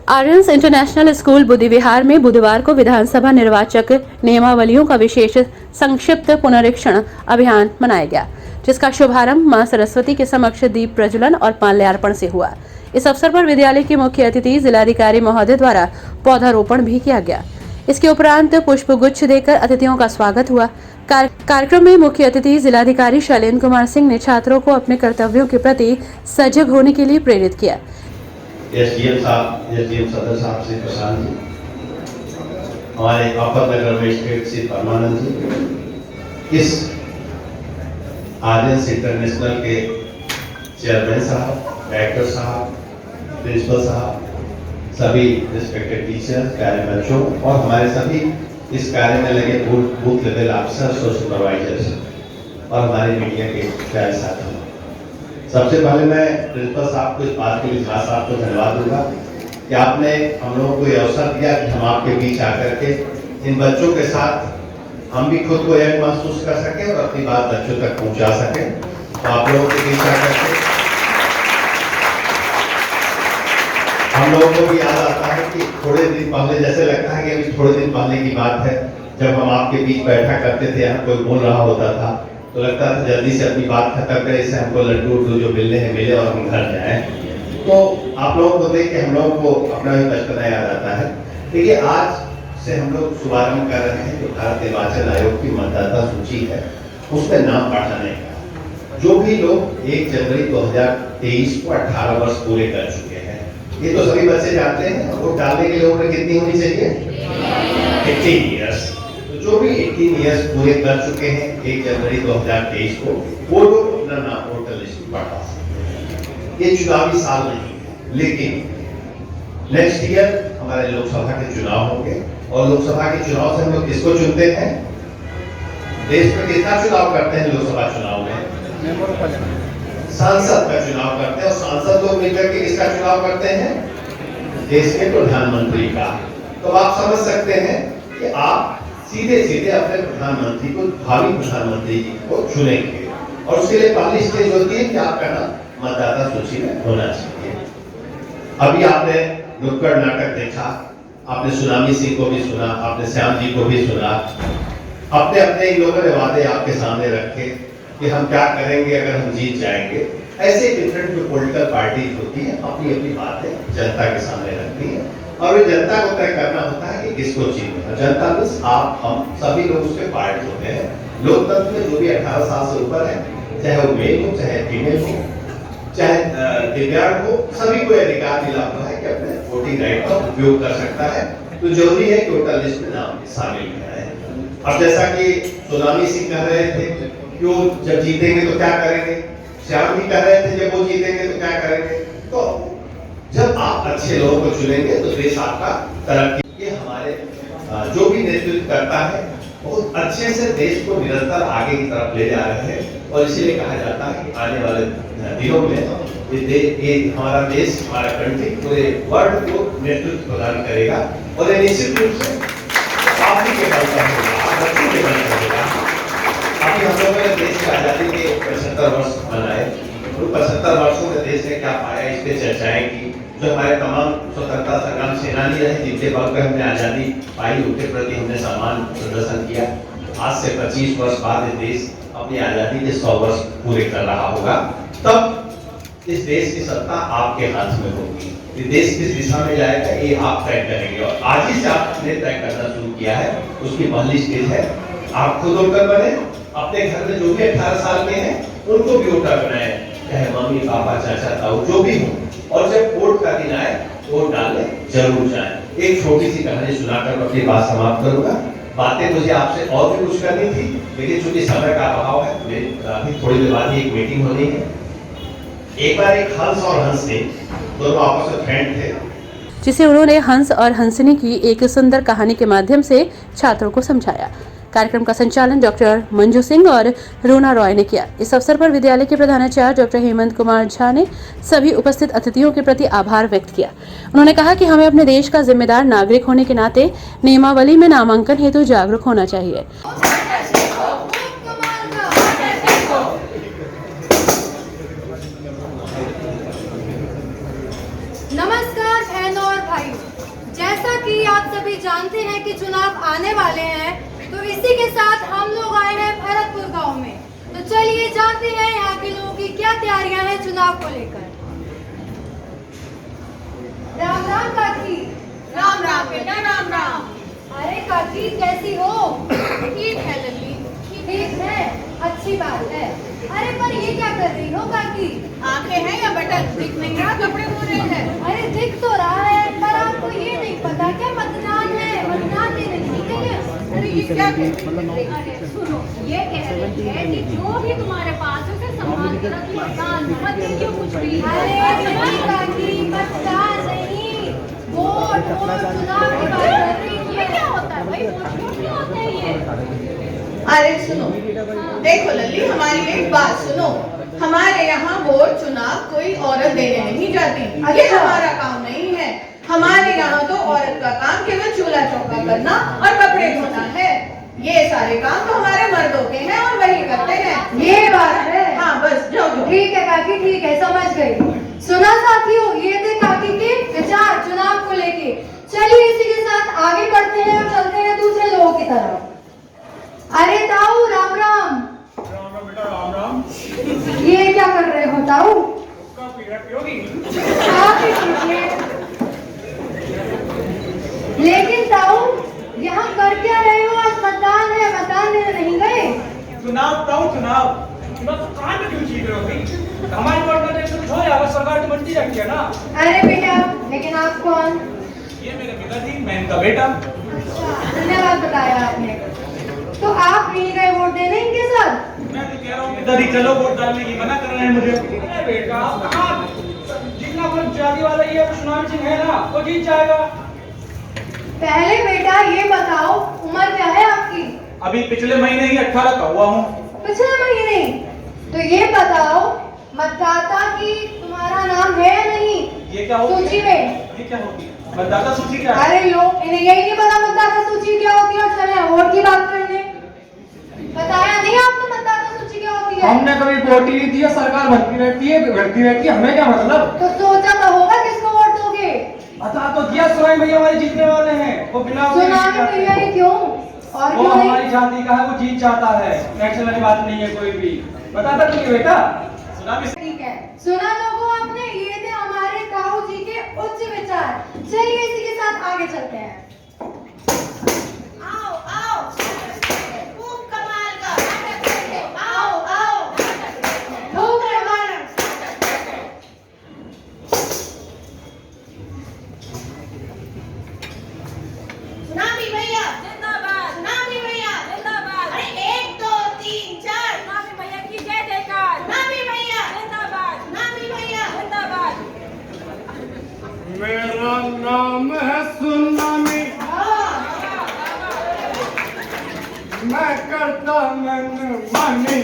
Aryans international school बुद्धि विहार में बुधवार को विधानसभा निर्वाचक नियमावलियों का विशेष संक्षिप्त पुनरीक्षण अभियान मनाया गया, जिसका शुभारंभ मां सरस्वती के समक्ष दीप प्रज्वलन और माल्यार्पण से हुआ। इस अवसर पर विद्यालय के मुख्य अतिथि जिलाधिकारी महोदय द्वारा पौधारोपण भी किया गया। इसके उपरांत पुष्पगुच्छ देकर अतिथियों का स्वागत हुआ। कार्यक्रम में मुख्य अतिथि जिलाधिकारी शैलेंद्र कुमार सिंह ने छात्रों को अपने कर्तव्यों के प्रति सजग होने के लिए प्रेरित किया। एसडीएम सदर साहब श्री प्रशांत जी, हमारे अपर नगर मजिस्ट्रेट श्री परमानंद जी, इस आर्यन्स इंटरनेशनल के चेयरमैन साहब, डायरेक्टर साहब, प्रिंसिपल साहब, सभी रिस्पेक्टेड टीचर्स, प्यारे बच्चों और हमारे सभी इस कार्य में लगे बूथ लेवल ऑफिसर्स और सुपरवाइजर्स और हमारे मीडिया के प्यारे साथी। सबसे पहले मैं प्रिंसिपल साहब को इस बात के लिए खास आपको धन्यवाद दूंगा कि आपने हम लोगों को ये अवसर दिया कि हम आपके बीच आकर के इन बच्चों के साथ हम भी खुद को यह महसूस कर सकें और अपनी बात बच्चों तक पहुंचा सकें। तो आप लोगों के बीच आकर के हम लोगों को भी याद आता है कि थोड़े दिन पहले, जैसे लगता है कि अभी थोड़े दिन पहले की बात है, जब हम आपके बीच बैठा करते थे, यहाँ कोई बोल रहा होता था तो लगता था जल्दी से अपनी बात खत्म करें, इससे हमको लड्डू उड्डू जो मिलने हैं मिले और हम घर जाएं। तो आप लोगों को देख के हम लोगों को अपना भी बचपना याद आता है। देखिए, आज से हम लोग शुभारंभ कर रहे हैं जो भारत निर्वाचन आयोग की मतदाता सूची है उसमें नाम बढ़ाने का। जो भी लोग 1 जनवरी 2023 को 18 वर्ष पूरे कर चुके हैं, ये तो सभी बच्चे जानते हैं, वोट डालने के लिए उम्र कितनी होनी चाहिए? 18 ईयर्स। जो भी 18 ईयर्स पूरे कर चुके हैं 1 जनवरी 2023 को, वो लोग अपना नाम वोटर लिस्ट में बढ़ा सकते हैं। ये चुनावी साल नहीं है, लेकिन नेक्स्ट ईयर हमारे लोकसभा के चुनाव होंगे और लोकसभा के चुनाव से हम लोग किसको चुनते हैं? देश में कितना चुनाव करते हैं? लोकसभा चुनाव में सांसद का चुनाव करते हैं और सांसद लोग मिलकर के किसका चुनाव करते हैं? देश के प्रधानमंत्री का। तो आप समझ सकते हैं कि आप सीधे सीधे अपने प्रधानमंत्री को, भावी प्रधानमंत्री जी को चुनेंगे और उसके लिए पहली स्टेज होती है कि आपका नाम मतदाता सूची में होना चाहिए। अभी आपने नुक्कड़ नाटक देखा, आपने सुनामी सिंह को भी सुना, आपने श्याम जी को भी सुना। अपने अपने इन लोगों ने वादे आपके सामने रखे कि हम क्या करेंगे अगर हम जीत जाएंगे। ऐसे डिफरेंट जो पॉलिटिकल पार्टीज होती है अपनी अपनी बातें जनता के सामने रखती है और वे जनता को तय करना होता है कि किसको चुनना। जनता में आप हम सभी लोग उसके पार्ट होते हैं। लोकतंत्र में जो भी 18 साल से ऊपर है, चाहे वो मेल हो, चाहे फीमेल हो, चाहे दिव्यांग हो, सभी को अधिकार मिला हुआ है कि अपने वोटिंग राइट का उपयोग कर सकता है। तो जरूरी है कि वोटर लिस्ट में नाम शामिल कराए। अब जैसा कि सुनामी सिंह कह रहे थे कि वो जब जीतेंगे तो क्या करेंगे, श्याम जी कह रहे थे जब वो जीतेंगे तो क्या करेंगे। तो जब आप अच्छे लोगों को चुनेंगे तो देश आपका तरक्की। ये हमारे जो भी नेतृत्व करता है बहुत अच्छे से देश को निरंतर आगे की तरफ ले जा रहे हैं और इसीलिए कहा जाता है कि आने वाले दिनों में ये हमारा देश, हमारा कंट्री पूरे वर्ल्ड को नेतृत्व प्रदान करेगा और ये निश्चित रूप से काफी के बल पर होगा, बच्चों के बल पर होगा। अभी हम लोगों ने देश की आजादी के 75 वर्ष मनाए। तो 75 वर्षों में देश ने क्या पाया, इस पे चर्चाएं की। जो हमारे तमाम स्वतंत्रता संग्राम सेनानी रहे जिनके बल पर हमने आजादी पाई, उनके प्रति हमने सम्मान प्रदर्शन किया। आज से 25 वर्ष बाद ये देश अपनी आजादी के 100 वर्ष पूरे कर रहा होगा। तब इस देश की सत्ता आपके हाथ में होगी। ये देश किस दिशा में जाएगा ये आप तय करेंगे और आज ही से आपने तय करना शुरू किया है। उसकी पहली स्टेज है आप खुद वोटर बने। अपने घर में जो भी 18 साल के हैं उनको भी वोटर बनाए, चाहे मम्मी पापा चाचा ताऊ जो भी हो, और जब वोट का दिन आए वोट डालने जरूर जाएं। एक छोटी सी कहानी सुनाकर मैं अपनी बात समाप्त करूंगा। बातें मुझे आपसे और भी कुछ करनी थी, लेकिन चूंकि समय का अभाव है, अभी थोड़ी देर बाद ही एक मीटिंग होनी है। एक बार एक हंस और हंसनी दोनों आपस में फ्रेंड थे, जिसे उन्होंने हंस और हंसनी की एक सुंदर कहानी के माध्यम से छात्रों को समझाया। कार्यक्रम का संचालन डॉक्टर मंजू सिंह और रूना रॉय ने किया। इस अवसर पर विद्यालय के प्रधानाचार्य डॉक्टर हेमंत कुमार झा ने सभी उपस्थित अतिथियों के प्रति आभार व्यक्त किया। उन्होंने कहा कि हमें अपने देश का जिम्मेदार नागरिक होने के नाते नियमावली में नामांकन हेतु जागरूक होना चाहिए। नमस्कार बहनों और भाई, जानते हैं कि चुनाव आने वाले हैं, तो इसी के साथ हम लोग आए हैं भरतपुर गांव में। तो चलिए जानते हैं यहाँ के लोगों की क्या तैयारियां हैं चुनाव को लेकर। राम राम काकी। राम राम बेटा, राम राम। अरे काकी कैसी हो? ठीक है लल्ली। ठीक है, अच्छी बात है। अरे पर ये क्या कर रही हो काकी? आंखें हैं या बटन दिख नहीं रहा? कपड़े धो रहे हैं। अरे दिख तो रहा है, पर आपको ये नहीं पता क्या मतदान है, मतदान देने निकले हैं। अरे ये क्या कह रही है? अरे सुनो, ये कह रही है कि जो भी तुम्हारे पास है उसे संभाल के रखो, मतदान मत दीजिए कुछ भी। अरे नहीं काकी, मतदान नहीं, वोट वोट चुनाव की बात कर रही ये है। क्या होता है भाई? वोट क्यों नहीं होते हैं ये? अरे सुनो, देखो लल्ली, हमारी एक बात सुनो। हमारे यहाँ वोट चुनाव कोई औरत देने नहीं जाती, ये हमारा काम नहीं है। हमारे यहाँ तो औरत का काम केवल चूल्हा चौका करना और कपड़े धोना है। ये सारे काम तो हमारे मर्दों के हैं और वही करते हैं। ये बात है। हाँ बस जाओ। ठीक है काकी, ठीक है, समझ गई। सुना साथियों, ये थे काकी के विचार चुनाव को लेके। चलिए इसी के साथ आगे बढ़ते हैं और चलते हैं दूसरे लोगों की तरफ। अरे ताऊ, राम राम। राम राम बेटा, राम राम। ये क्या कर रहे हो ताऊ? उसका पीड़ा पियोगी? आप ही कीजिए। लेकिन ताऊ, यहाँ कर क्या रहे हो? आज मतदान है, मतदान देने नहीं गए? चुनाव ताऊ, चुनाव बस कहाँ पे क्यों चीख रहे हो भाई? हमारी वोट में तो कुछ हो जाएगा, सरकार तो बनती रहती है ना। अरे बेटा, लेकिन आप कौन? ये मेरे पिताजी, मैं इनका बेटा। अच्छा, धन्यवाद बताया आपने। तो आप नहीं गए वोट देने इनके साथ? मैं तो कह रहा हूँ पिताजी चलो वोट डालने की, मना कर रहे हैं मुझे। अरे बेटा कहाँ, जितना कोई जाति वाला ये चुनाव चिन्ह है ना, वो जीत जाएगा। पहले बेटा ये बताओ, उम्र क्या है आपकी? अभी पिछले महीने ही 18 का हुआ हूँ। पिछले महीने? तो ये बताओ, मतदाता की तुम्हारा नाम है या नहीं ये क्या होती सूची है? में? ये क्या होती है? मतदाता सूची क्या है? अरे लोग इन्हें यही नहीं पता मतदाता सूची क्या होती है, और चले वोट की बात करने। बताया नहीं आपने मतदाता सूची क्या होती है? हमने कभी वोट ही नहीं दिया, सरकार भरती रहती है, हमें क्या मतलब? तो सोचा तो होगा किसको वोट दोगे? बता तो दिया, सुनाई भैया हमारे जीतने वाले हैं, वो बिना सुनामी भैया ही क्यों? और वो क्यों हमारी नहीं? जाति का है, वो जीत जाता है, टेंशन वाली बात नहीं है कोई भी। बताता क्यों बेटा? सुनामी ठीक है, सुना लोगों आपने, ये थे हमारे ताऊ जी के उच्च विचार। चलिए इसी के साथ आगे चलते हैं। आओ आओ, खूब कमाल का। आओ आओ, खूब कमाल। सुनामी भैया जिंदाबाद, सुनामी भैया जिंदाबाद। अरे 1 2 3 4, सुनामी भैया की जय जयकार। सुनामी भैया जिंदाबाद, सुनामी भैया जिंदाबाद। मेरा नाम है सुनामी, मैं करता मनमानी।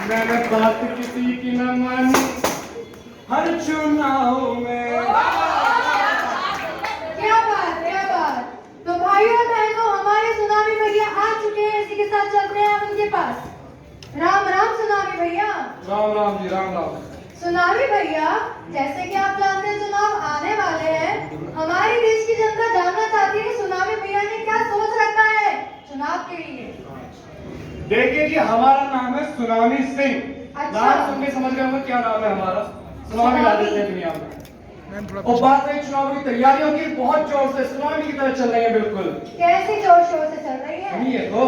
मैंने बात किसी की न मानी, हर चुनाव में। क्या बात, क्या बात। तो भाइयों और बहनों, हमारे सुनामी भैया आ चुके हैं। इसी के साथ चलते हैं हम उनके पास। राम राम सुनामी भैया। राम राम जी, राम राम। सुनामी भैया, जैसे कि आप जानते हैं चुनाव आने वाले हैं। हमारे देश की जनता जानना चाहती है सुनामी भैया ने क्या सोच रखा है चुनाव के लिए। देखिए जी, हमारा नाम है सुनामी सिंह। अच्छा। नाम सुन के समझ गए होंगे क्या नाम है हमारा। सुनामी ला देते हैं दुनिया में। और बात रही चुनाव की तैयारियों की, बहुत जोर से सुनामी की तरह चल रही है बिल्कुल। कैसी जोर शोर से चल रही है? नहीं है तो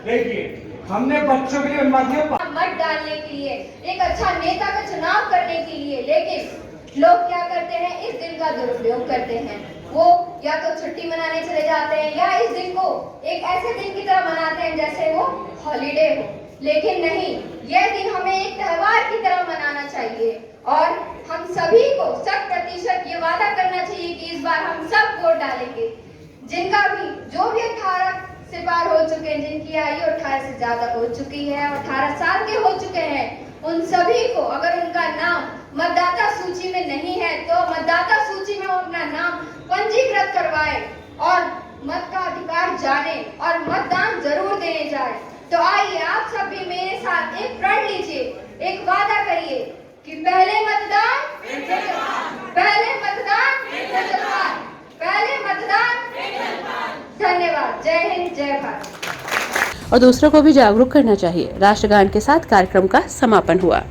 देखिए, हमने बच्चों के लिए उन्मादियों मत डालने के लिए, एक अच्छा नेता का चुनाव करने के लिए, लेकिन लोग क्या करते हैं, इस दिन का दुरुपयोग करते हैं। वो या तो छुट्टी मनाने चले जाते हैं या इस दिन को एक ऐसे दिन की तरह मनाते हैं जैसे वो हॉलीडे हो। लेकिन नहीं, यह दिन हमें एक त्योहार की तरह मनाना चाहिए और हम सभी को 100% ये वादा करना चाहिए कि इस बार हम सब वोट डालेंगे। जिनका भी जो भी 18 से पार हो चुके हैं, जिनकी आयु 18 से ज्यादा हो चुकी है और 18 साल के हो चुके हैं, उन सभी को अगर उनका नाम मतदाता सूची में नहीं है तो मतदाता सूची में वो अपना नाम पंजीकृत करवाए और मत का अधिकार जाने और मतदान जरूर देने जाए। तो आइए आप सब भी मेरे साथ एक प्रण लीजिए, एक वादा करिए कि पहले मतदान पहले मतदान पहले मतदान। धन्यवाद। जय हिंद, जय भारत। और दूसरों को भी जागरूक करना चाहिए। राष्ट्रगान के साथ कार्यक्रम का समापन हुआ।